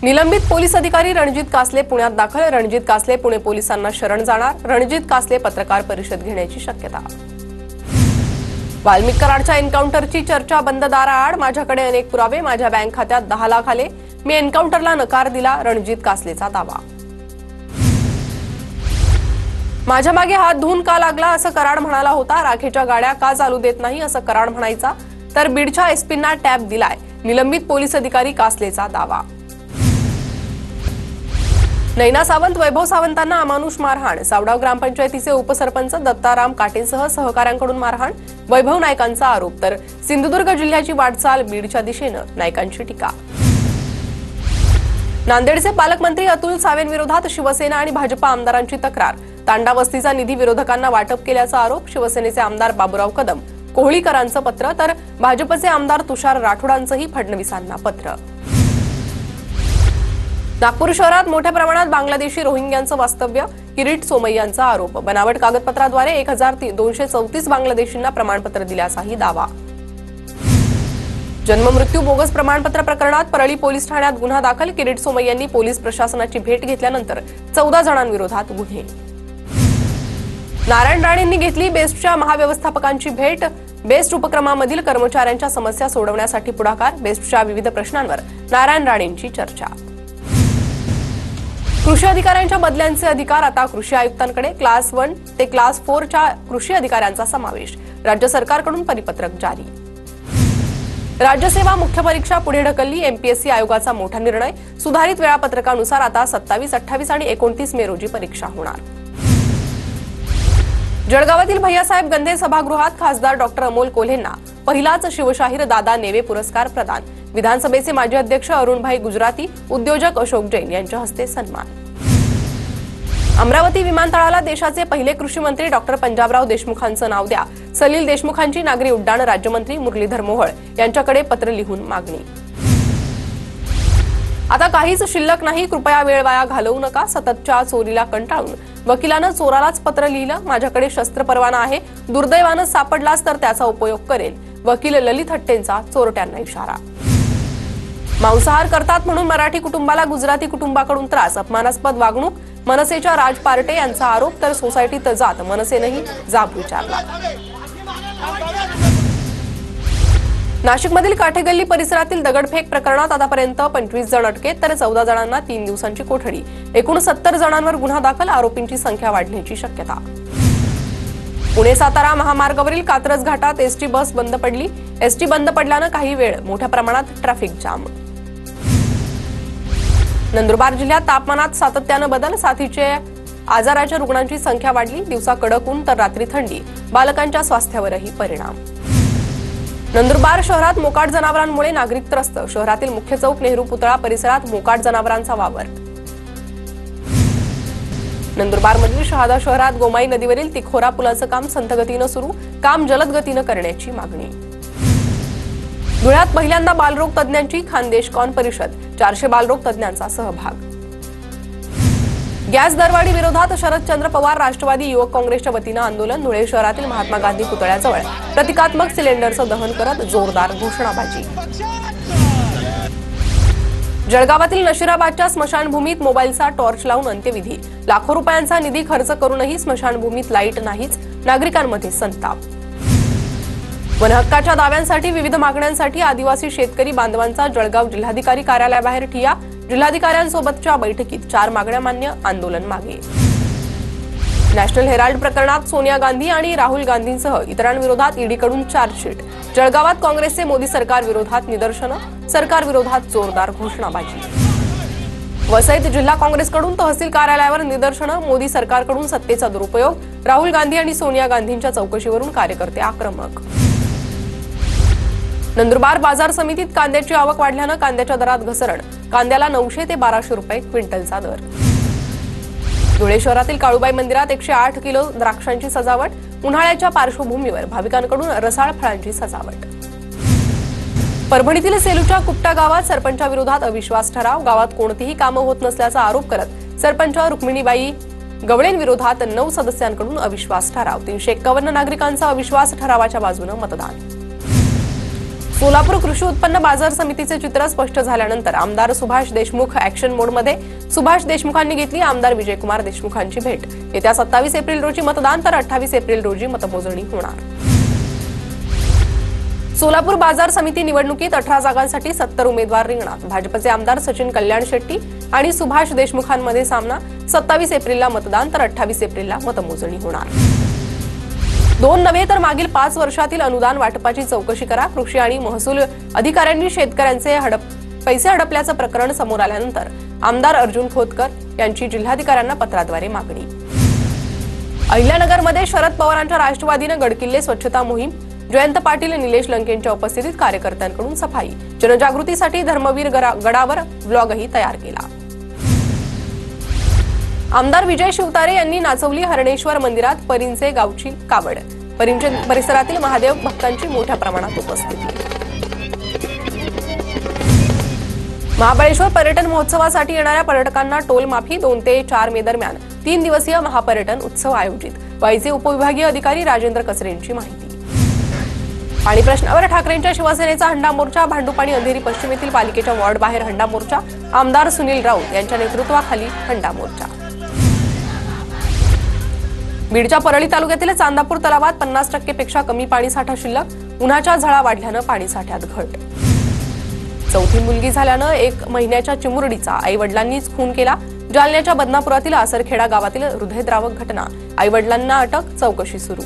निलंबित पोलीस अधिकारी रणजित कासले पुण्यात दाखल। रणजित कासले पुणे पोलिसांना शरण जाणार। रणजित कासले पत्रकार परिषद घेण्याची शक्यता। वाल्मिक कराडच्या एन्काउंटरची चर्चा बंद दाराआड। माझ्याकडे अनेक पुरावे, माझ्या बँक खात्यात 10 लाख आले, मी एन्काउंटरला नकार दिला, रणजित कासलेचा दावा। माझ्या मागे हात धुवून का लागला असं कराड म्हणाला होता। राखेच्या गाड्या का चालू देत नाही असं कराड म्हणायचा, तर बीडच्या एसपींना टॅब दिलाय, निलंबित पोलीस अधिकारी कासलेचा दावा। नैना सावंत वैभव सावंतांना अमानुष मारहाण। सावडाव ग्रामपंचायतीचे उपसरपंच दत्ताराम काटेंसह सहकाऱ्यांकडून मारहाण, वैभव नायकांचा आरोप। तर सिंधुदुर्ग जिल्ह्याची वाटचाल बीडच्या दिशेनं, नायकांची टीका। नांदेडचे पालकमंत्री अतुल सावेंविरोधात शिवसेना आणि भाजप आमदारांची तक्रार। तांडा वस्तीचा निधी विरोधकांना वाटप केल्याचा आरोप। शिवसेनेचे आमदार बाबूराव कदम कोहळीकरांचं पत्र, तर भाजपचे आमदार तुषार राठोडांचंही फडणवीसांना पत्र। नागपूर शहरात मोठ्या प्रमाणात बांगलादेशी रोहिंग्यांचं वास्तव्य। किरीट सोमय्यांचा आरोप। बनावट कागदपत्राद्वारे 1234 बांगलादेशींना प्रमाणपत्र दिल्याचाही दावा। जन्ममृत्यू बोगस प्रमाणपत्र प्रकरणात परळी पोलीस ठाण्यात गुन्हा दाखल। किरीट सोमय्यांनी पोलीस प्रशासनाची भेट घेतल्यानंतर 14 जणांविरोधात गुन्हे। नारायण राणेंनी घेतली बेस्टच्या महाव्यवस्थापकांची भेट। बेस्ट उपक्रमामधील कर्मचाऱ्यांच्या समस्या सोडवण्यासाठी पुढाकार। बेस्टच्या विविध प्रश्नांवर नारायण राणेंची चर्चा। कृषी अधिकाऱ्यांच्या बदल्यांचे अधिकार आता कृषी आयुक्तांकडे। क्लास 1 ते क्लास 4 च्या कृषी अधिकाऱ्यांचा समावेश। राज्य सरकारकडून परिपत्रक जारी। राज्यसेवा मुख्य परीक्षा पुढे ढकलली। एमपीएससी आयोगाचा मोठा निर्णय। सुधारित वेळापत्रकानुसार आता 27, 28 आणि 29 मे रोजी परीक्षा होणार। जळगावातील भैयासाहेब गंधे सभागृहात खासदार डॉक्टर अमोल कोल्हेंना पहिलाच शिवशाहीर दादा नेवे पुरस्कार प्रदान। विधानसभेचे माजी अध्यक्ष अरुणभाई गुजराती, उद्योजक अशोक जैन यांच्या हस्ते सन्मान। अमरावती विमानतळाला देशाचे पहिले कृषी मंत्री डॉक्टर पंजाबराव देशमुखांचं नाव द्या। सलील देशमुखांची नागरी उड्डाण राज्यमंत्री मुरलीधर मोहोळ यांच्याकडे पत्र लिहून मागणी। आता काहीच शिल्लक नाही, कृपया वेळ वाया घालवू नका। सततच्या चोरीला कंटाळून वकिलानं चोरालाच पत्र लिहिलं। माझ्याकडे शस्त्र परवाना आहे, दुर्दैवानं सापडलाच तर त्याचा उपयोग करेल। वकील ललित हट्टेंचा चोरट्यांना इशारा। मांसाहार करतात म्हणून मराठी कुटुंबाला गुजराती कुटुंबाकडून त्रास। अपमानास्पद वागणूक, मनसेच्या राज पार्टे यांचा आरोप। तर सोसायटीत जात मनसेनेही जाब विचारला। नाशिकमधील काठेगल्ली परिसरातील दगडफेक प्रकरणात आतापर्यंत 25 जण अटकेत, तर 14 जणांना 3 दिवसांची कोठडी। एकूण 70 जणांवर गुन्हा दाखल। आरोपींची संख्या वाढण्याची शक्यता। पुणे सातारा महामार्गावरील कात्रज घाटात एसटी बस बंद पडली। एसटी बंद पडल्यानं काही वेळ मोठ्या प्रमाणात ट्रॅफिक जाम। नंदुरबार जिल्ह्यात तापमानात सातत्यानं बदल। साथीच्या आजाराच्या रुग्णांची संख्या वाढली। दिवसा कडक ऊन तर रात्री थंडी, बालकांच्या स्वास्थ्यावरही परिणाम। नंदुरबार शहरात मोकाट जनावरांमुळे नागरिक त्रस्त। शहरातील मुख्य चौक, नेहरू पुतळा परिसरात मोकाट जनावरांचा वावर। नंदुरबारमधील शहादा शहरात गोमाई नदीवरील तिखोरा पुलाचं काम संथ गतीनं सुरू। काम जलद गतीनं करण्याची मागणी। धुळ्यात पहिल्यांदा बालरोग तज्ज्ञांची खानदेश कॉन परिषद। 400 बालरोग तज्ज्ञांचा सहभाग। गॅस दरवाढी विरोधात शरदचंद्र पवार राष्ट्रवादी युवक काँग्रेसच्या वतीनं आंदोलन। धुळे शहरातील महात्मा गांधी पुतळ्याजवळ प्रतिकात्मक सिलेंडरचं दहन करत जोरदार घोषणाबाजी। जळगावातील नशिराबादच्या स्मशानभूमीत मोबाईलचा टॉर्च लावून अंत्यविधी। लाखो रुपयांचा निधी खर्च करूनही स्मशानभूमीत लाईट नाहीच, नागरिकांमध्ये संताप। वनहक्काच्या दाव्यांसाठी विविध मागण्यांसाठी आदिवासी शेतकरी बांधवांचा जळगाव जिल्हाधिकारी कार्यालयाबाहेर ठिय्या। जिल्हाधिकाऱ्यांसोबतच्या बैठकीत 4 मागण्या मान्य, आंदोलन मागे। नॅशनल हेराल्ड प्रकरणात सोनिया गांधी आणि राहुल गांधींसह इतरांविरोधात ईडीकडून चार्जशीट। जळगावात काँग्रेसचे मोदी सरकार विरोधात निदर्शनं, सरकार विरोधात जोरदार घोषणाबाजी। वसईत जिल्हा काँग्रेसकडून तहसील कार्यालयावर निदर्शनं, मोदी सरकारकडून सत्तेचा दुरुपयोग। राहुल गांधी आणि सोनिया गांधींच्या चौकशीवरून कार्यकर्ते आक्रमक। नंदुरबार बाजार समितीत कांद्याची आवक वाढल्यानं कांद्याच्या दरात घसरण। कांद्याला 900 ते 1200 रुपये क्विंटलचा दर। धुळे शहरातील काळूबाई मंदिरात 108 किलो द्राक्षांची सजावट। उन्हाळ्याच्या पार्श्वभूमीवर भाविकांकडून रसाळ फळांची सजावट। परभणीतील सेलूच्या कुपटा गावात सरपंचाविरोधात अविश्वास ठराव। गावात कोणतीही कामं होत नसल्याचा आरोप करत सरपंच रुक्मिणीबाई गवळेंविरोधात 9 सदस्यांकडून अविश्वास ठराव। 351 नागरिकांचा अविश्वास ठरावाच्या बाजूने मतदान। सोलापूर कृषी उत्पन्न बाजार समितीचे चित्र स्पष्ट झाल्यानंतर आमदार सुभाष देशमुख ऍक्शन मोडमध्ये. सुभाष देशमुखांनी घेतली आमदार विजयकुमार देशमुखांची भेट. येत्या 27 एप्रिल रोजी मतदान तर 28 एप्रिल रोजी मतमोजणी होणार. सोलापूर बाजार समिती निवडणुकीत 18 जागांसाठी 70 उमेदवार रिंगणात. भाजपचे आमदार सचिन कल्याण शेट्टी आणि सुभाष देशमुखांमध्ये सामना. 27 एप्रिलला मतदान तर 28 एप्रिलला मतमोजणी होणार. 2 नव्हे तर मागील 5 वर्षातील अनुदान वाटपाची चौकशी करा. कृषी आणि महसूल अधिकाऱ्यांनी शेतकऱ्यांचे पैसे हडपल्याचं प्रकरण समोर आल्यानंतर आमदार अर्जुन खोतकर यांची जिल्हाधिकाऱ्यांना पत्राद्वारे मागणी. अहिल्यानगरमध्ये शरद पवारांच्या राष्ट्रवादीनं गडकिल्ले स्वच्छता मोहीम. जयंत पाटील निलेश लंकेंच्या उपस्थितीत कार्यकर्त्यांकडून सफाई. जनजागृतीसाठी धर्मवीर गडावर ब्लॉगही तयार केला. आमदार विजय शिवतारे यांनी नाचवली हरणेश्वर मंदिरात परींचे गावची कावड. परींचे परिसरातील महादेव भक्तांची मोठ्या प्रमाणात उपस्थिती. महाबळेश्वर पर्यटन महोत्सवासाठी येणाऱ्या पर्यटकांना टोल माफी. 2 ते 4 मे दरम्यान 3 दिवसीय महापर्यटन उत्सव आयोजित. वाईचे उपविभागीय अधिकारी राजेंद्र कचरेंची माहिती. पाणी प्रश्नावर ठाकरेंच्या शिवसेनेचा हंडा मोर्चा. भांडुपाणी अंधेरी पश्चिम येथील पालिकेच्या वॉर्ड बाहेर हंडा मोर्चा. आमदार सुनील राऊत यांच्या नेतृत्वाखाली हंडा मोर्चा. बीडच्या परळी तालुक्यातील चांदापूर तलावात 50% पेक्षा कमी पाणीसाठा शिल्लक. उन्हाच्या झळा वाढल्यानं पाणीसाठ्यात घट. चौथी मुलगी झाल्यानं 1 महिन्याच्या चिमुरडीचा आई-वडिलांनीच खून केला. जालन्याच्या बदनापुरातील आसरखेडा गावातील हृदयद्रावक घटना. आई-वडिलांना अटक, चौकशी सुरू.